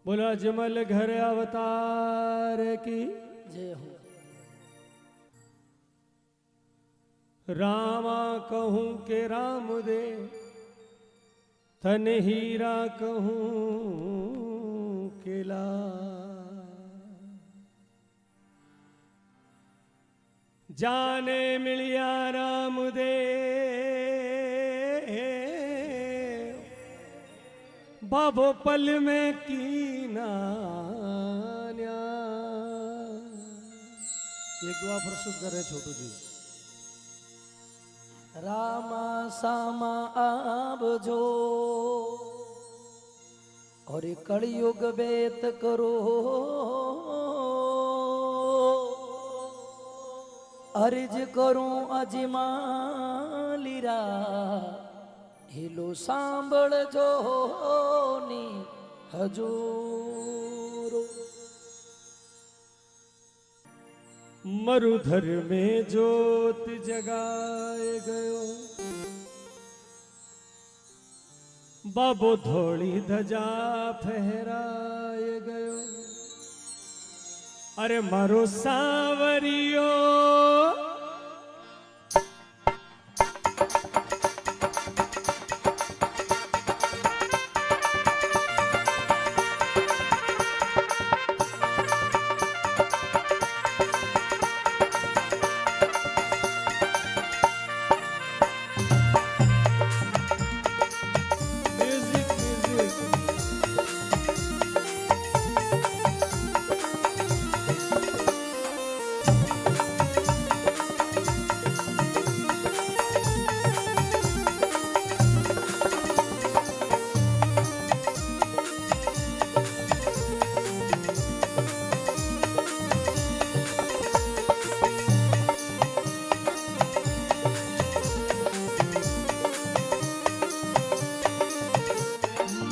बोलो अजमल घर अवतार की जय हो। रामा कहूँ के राम दे तन हीरा कहूँ के ला जाने मिलिया राम दे बाबो पल में कीना एक दुआ प्रस्तुत करे छोटू जी। रामा सामा आवजो और कलयुग बेत करो अर्ज करूं अजमालीरा हिलो सांभळ जो नी हजूरो मरुधर में ज्योत जगाए गयो बाबो धोली धजा फहराए गयो अरे मारो सावरियो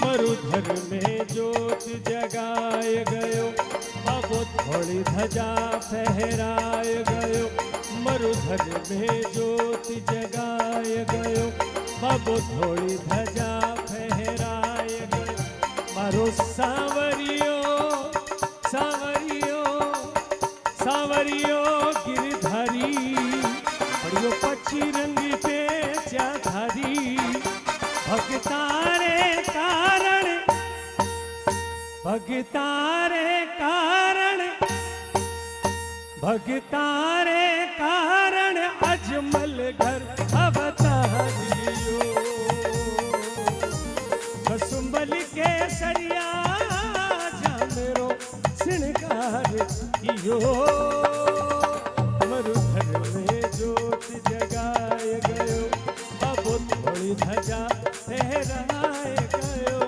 मरुधर में ज्योत जगाए गयो बाबो थोड़ी धजा फहराए गयो मरुधर में ज्योत जगाए गयो बाबो थोड़ी धजा फहराए गयो मारो सावरियो सावरियो सावरियो गिरधारी बड़ियो पक्षी रंग पे चाधारी भगतारे कारण भगतारे कारण भगतारे कारण अजमल घर अवतारियो कसुंबल के सरिया जामरो सिणगार कियो मरुधर में ज्योत जगाए गयो बाबो थोड़ी धजा फहराए गयो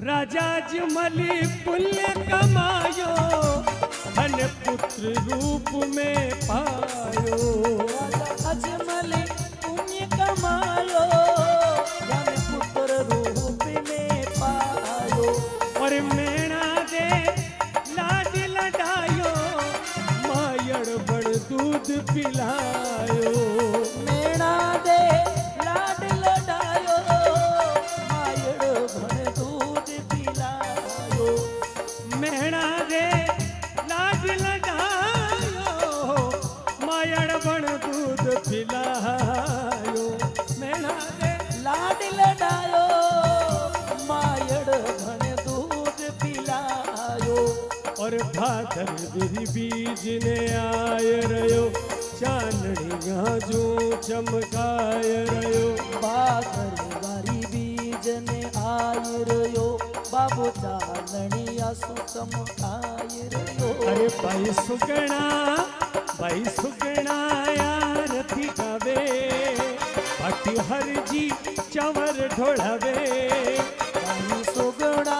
राजा जमली पुण्य कमायो धन पुत्र रूप में पायो अजमल पुण्य कमायो धन पुत्र रूप में पायो और मेणा दे लाड लडायो मायड़ बड़ दूध पिलायो मेणा दे लाड लडायो मायड़ भण दूध पिलायो मेणा दे लाड लडायो मायड़ बड़ दूध पिलायो मेणा दे लाड लडायो मायड़ भण दूध पिलायो और भादर बिरी बीज ने आय रयो चांदनी गाजू चमकाय रयो भादर वारी बीज ने आय रयो बाबू चालणी आसु चमकाय रयो अरे भाई सुगना यार थी गावे भाटी हर जी चवर ढोळावे भाई सुगना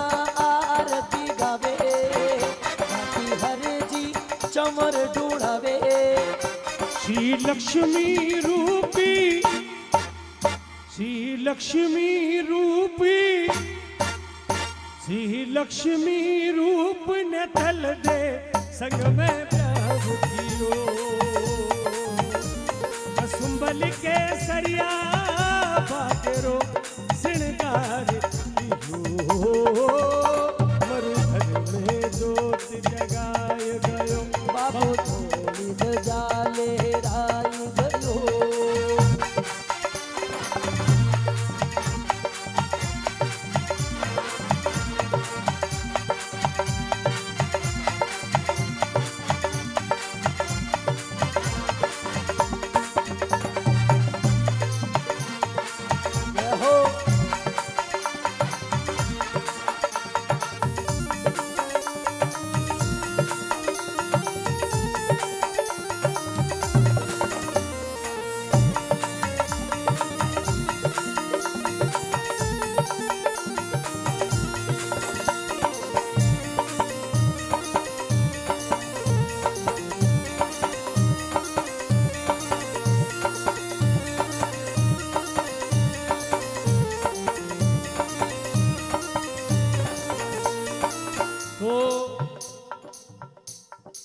लक्ष्मी रूपी, श्री लक्ष्मी रूपी, श्री लक्ष्मी रूप ने थल दे संग में प्रभु कियो, असुंबल के सरिया बाटेरो श्रृंगार कियो, मरुधर में जोत जगाय गयो, बाबो थोड़ी ध्वजा लहराई गयो।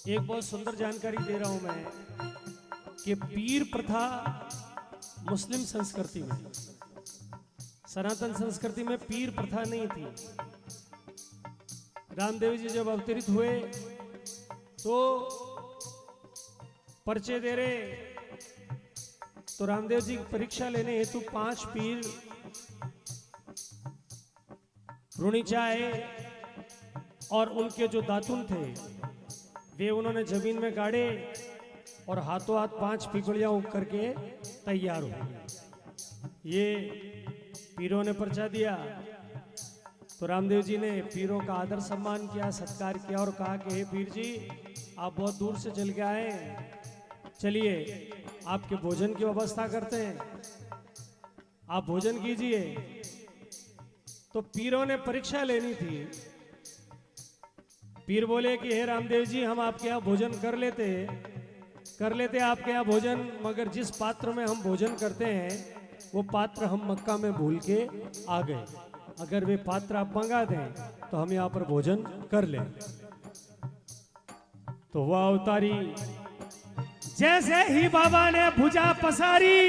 एक बहुत सुंदर जानकारी दे रहा हूं मैं कि पीर प्रथा मुस्लिम संस्कृति में, सनातन संस्कृति में पीर प्रथा नहीं थी। रामदेव जी जब अवतरित हुए तो पर्चे दे रहे, तो रामदेव जी की परीक्षा लेने हेतु 5 पीर रुणिचा आए और उनके जो दातुन थे वे उन्होंने जमीन में गाड़े और हाथों हाथ 5 पिपलियां उग करके तैयार हो। ये पीरों ने पर्चा दिया तो रामदेव जी ने पीरों का आदर सम्मान किया, सत्कार किया और कहा कि हे पीर जी, आप बहुत दूर से चल के आए, चलिए आपके भोजन की व्यवस्था करते हैं, आप भोजन कीजिए। तो पीरों ने परीक्षा लेनी थी। पीर बोले कि हे रामदेव जी, हम आपके यहाँ भोजन कर लेते आपके यहाँ भोजन, मगर जिस पात्र में हम भोजन करते हैं वो पात्र हम मक्का में भूल के आ गए। अगर वे पात्र आप मंगा दें तो हम यहाँ पर भोजन कर लें। तो वह अवतारी जैसे ही बाबा ने भुजा पसारी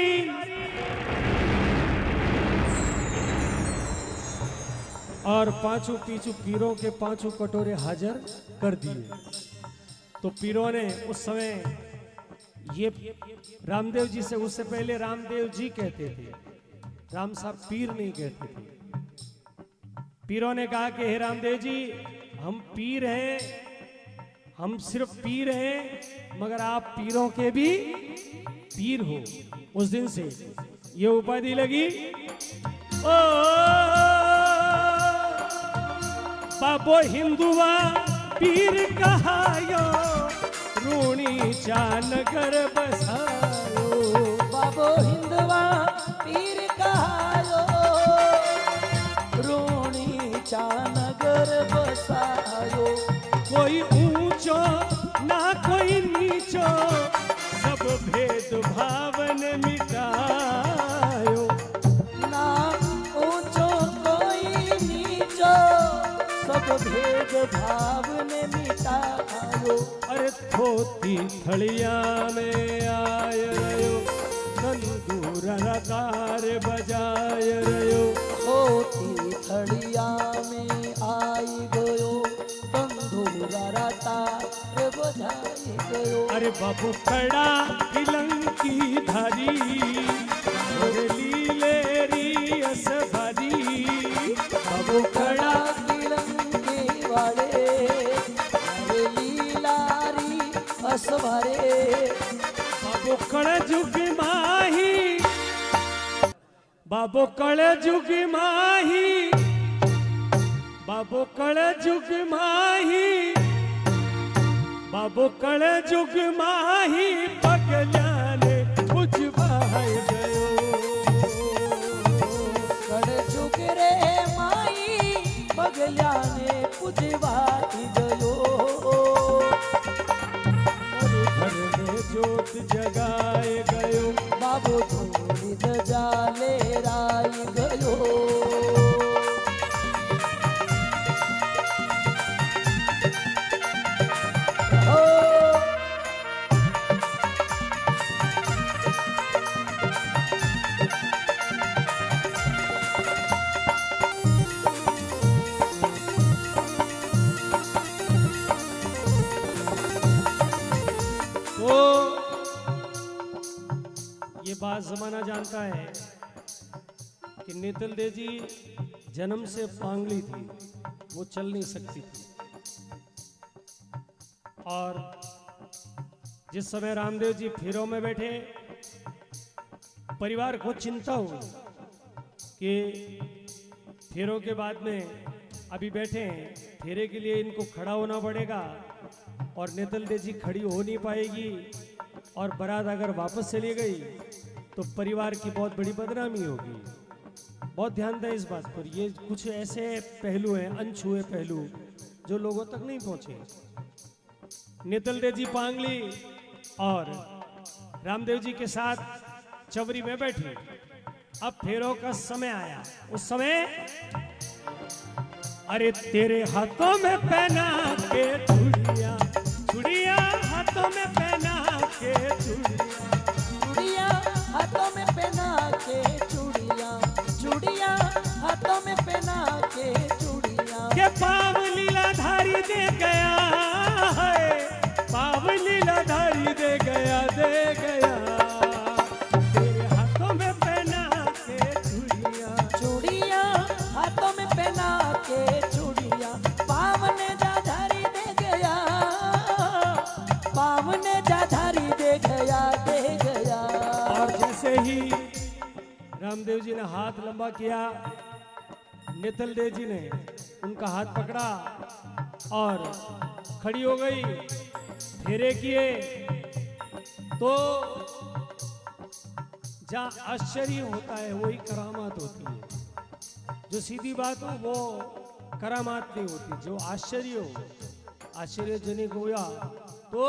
और 5 पीरों के 5 कटोरे हाजिर कर दिए। तो पीरों ने उस समय ये रामदेव जी से, उससे पहले रामदेव जी कहते थे, राम साहब पीर नहीं कहते थे। पीरों ने कहा कि हे रामदेव जी, हम पीर हैं, हम सिर्फ पीर हैं, मगर आप पीरों के भी पीर हो। उस दिन से ये उपाधि लगी। ओ बाबो हिंदुआ पीर कहायो, रुणिचा नगर बसायो। बाबो हिंदुआ पीर कहायो, रुणिचा नगर बसायो। कोई ऊंचो ना कोई नीचो, सब भेद भावन मिटायो। ना ऊंचो कोई नीचो, सब भेद भाव ने मिटायो। अरे थोती थड़िया में आय रयो, नंदूर रतार बजाय रयो। होती थड़िया में आई गयो, तंदूरा तार बजाई गयो। अरे बाबू कड़ा किलंकी धारी, लीलेरी असभारी। बाबू कड़ा किलंकी वाले, अरे लीलारी असवारे। बाबू कड़ जुग माही, बाबू कड़ जुग माही, बाबू कड़ जुग माही, बाबू कड़ जुग माही। पगल्याने बुझवाय गयो, कड़ जुग रे माई, पगल्याने बुझवाई गयो। घर में जोत जगाए आज जमाना जानता है कि नेतल दे जी जन्म से पांगली थी, वो चल नहीं सकती थी। और जिस समय रामदेव जी फेरों में बैठे, परिवार को चिंता हुई कि फेरों के बाद में अभी बैठे हैं, फेरे के लिए इनको खड़ा होना पड़ेगा और नेतल दे जी खड़ी हो नहीं पाएगी और बारात अगर वापस चली गई तो परिवार की बहुत बड़ी बदनामी होगी। बहुत ध्यान दें इस बात पर। ये कुछ ऐसे पहलू हैं, अनछुए पहलू, जो लोगों तक नहीं पहुंचे। नेतल दे जी पांगली और रामदेव जी के साथ चवरी में बैठी। अब फेरों का समय आया। उस समय अरे तेरे हाथों में पहना के चूड़िया, चूड़िया हाथों में पहना के चूड़िया, चूड़िया हाथों में पहना के चूड़िया, चूड़िया हाथों में पहना के चूड़िया। के पाव लीलाधारी दे गया है, पाव लीलाधारी दे गया, दे गया। तेरे हाथों में पहना के चूड़िया, चूड़िया हाथों में पहना के चूड़िया, पाव ने जाधारी दे गया, पाव ने जाधारी दे गया, दे गया। और जैसे ही रामदेव जी ने हाथ लंबा किया, नेतल देव जी ने उनका हाथ पकड़ा और खड़ी हो गई। फेरे किए तो जहाँ आश्चर्य होता है वही करामात होती है। जो सीधी बात हो वो करामात नहीं होती। जो आश्चर्य हो, आश्चर्यजनक हुआ तो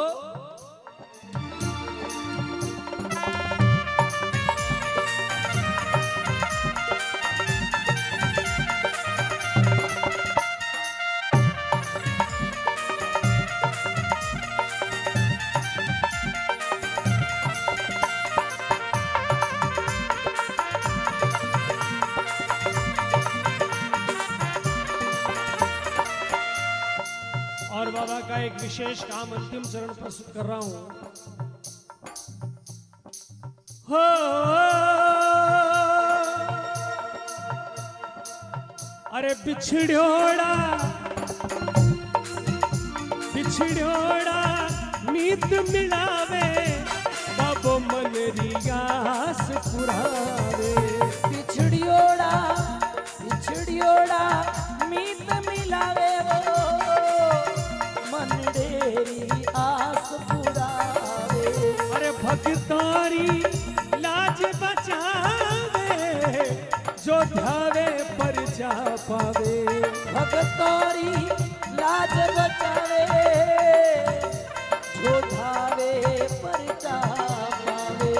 और बाबा का एक विशेष काम अंतिम चरण प्रस्तुत कर रहा हूं। हो अरे बिछड़ोड़ा बिछड़ोड़ा मीत मिलावे, बाबो मन रियास पुरावे। बिछड़ियोड़ा बिछड़ियोड़ा मीत मिलावे वो, मन डेरी आस पुरावे। अरे भक्तारी लाज बचावे, जो ध्यावे पर जा पावे। भगतोरी लाज बचावे, जो धावे पर जा पावे।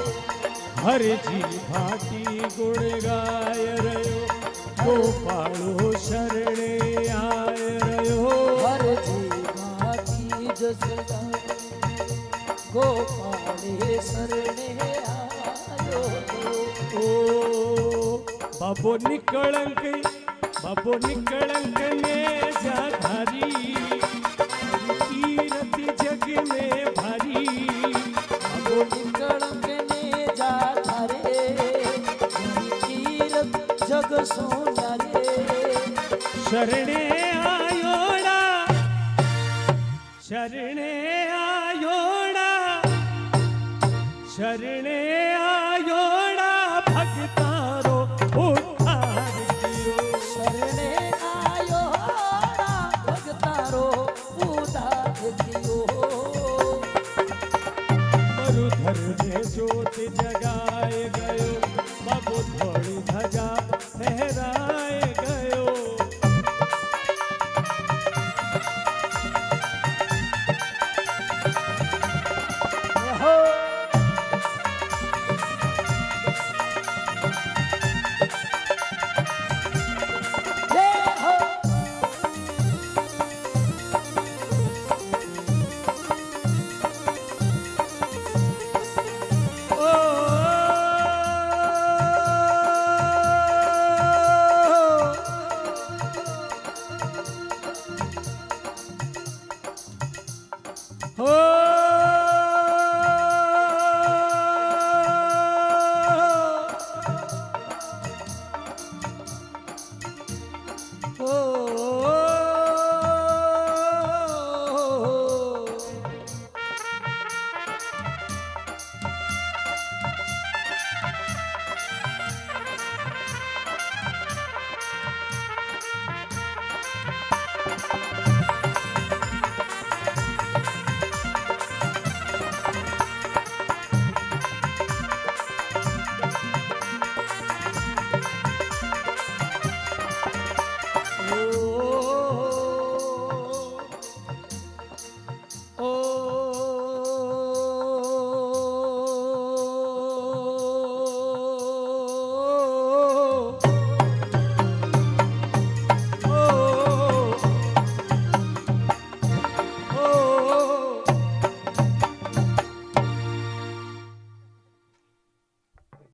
हर जी भाटी गुण गाय रयो, गोपालो शरणे आय रयो। हर जीवा की जस गावे, गोपाले शरणे आयो तो। ओ बाबो निकलंक, बाबो निकलंक ने जाधारी, कीरति जग में भारी। बाबो निकलंक ने जा धारे, कीरत जग सोना रे। शरणे आयोड़ा, शरणे आयोड़ा, शरणे आयोड़ा, भगतारो उद्धार कियो। शरणे आयो भगतारो उदार दियो। मरुधर में ज्योत जगाए गयो, बाबू थोड़ी ध्वजा फहराए गयो। हो जय हो हो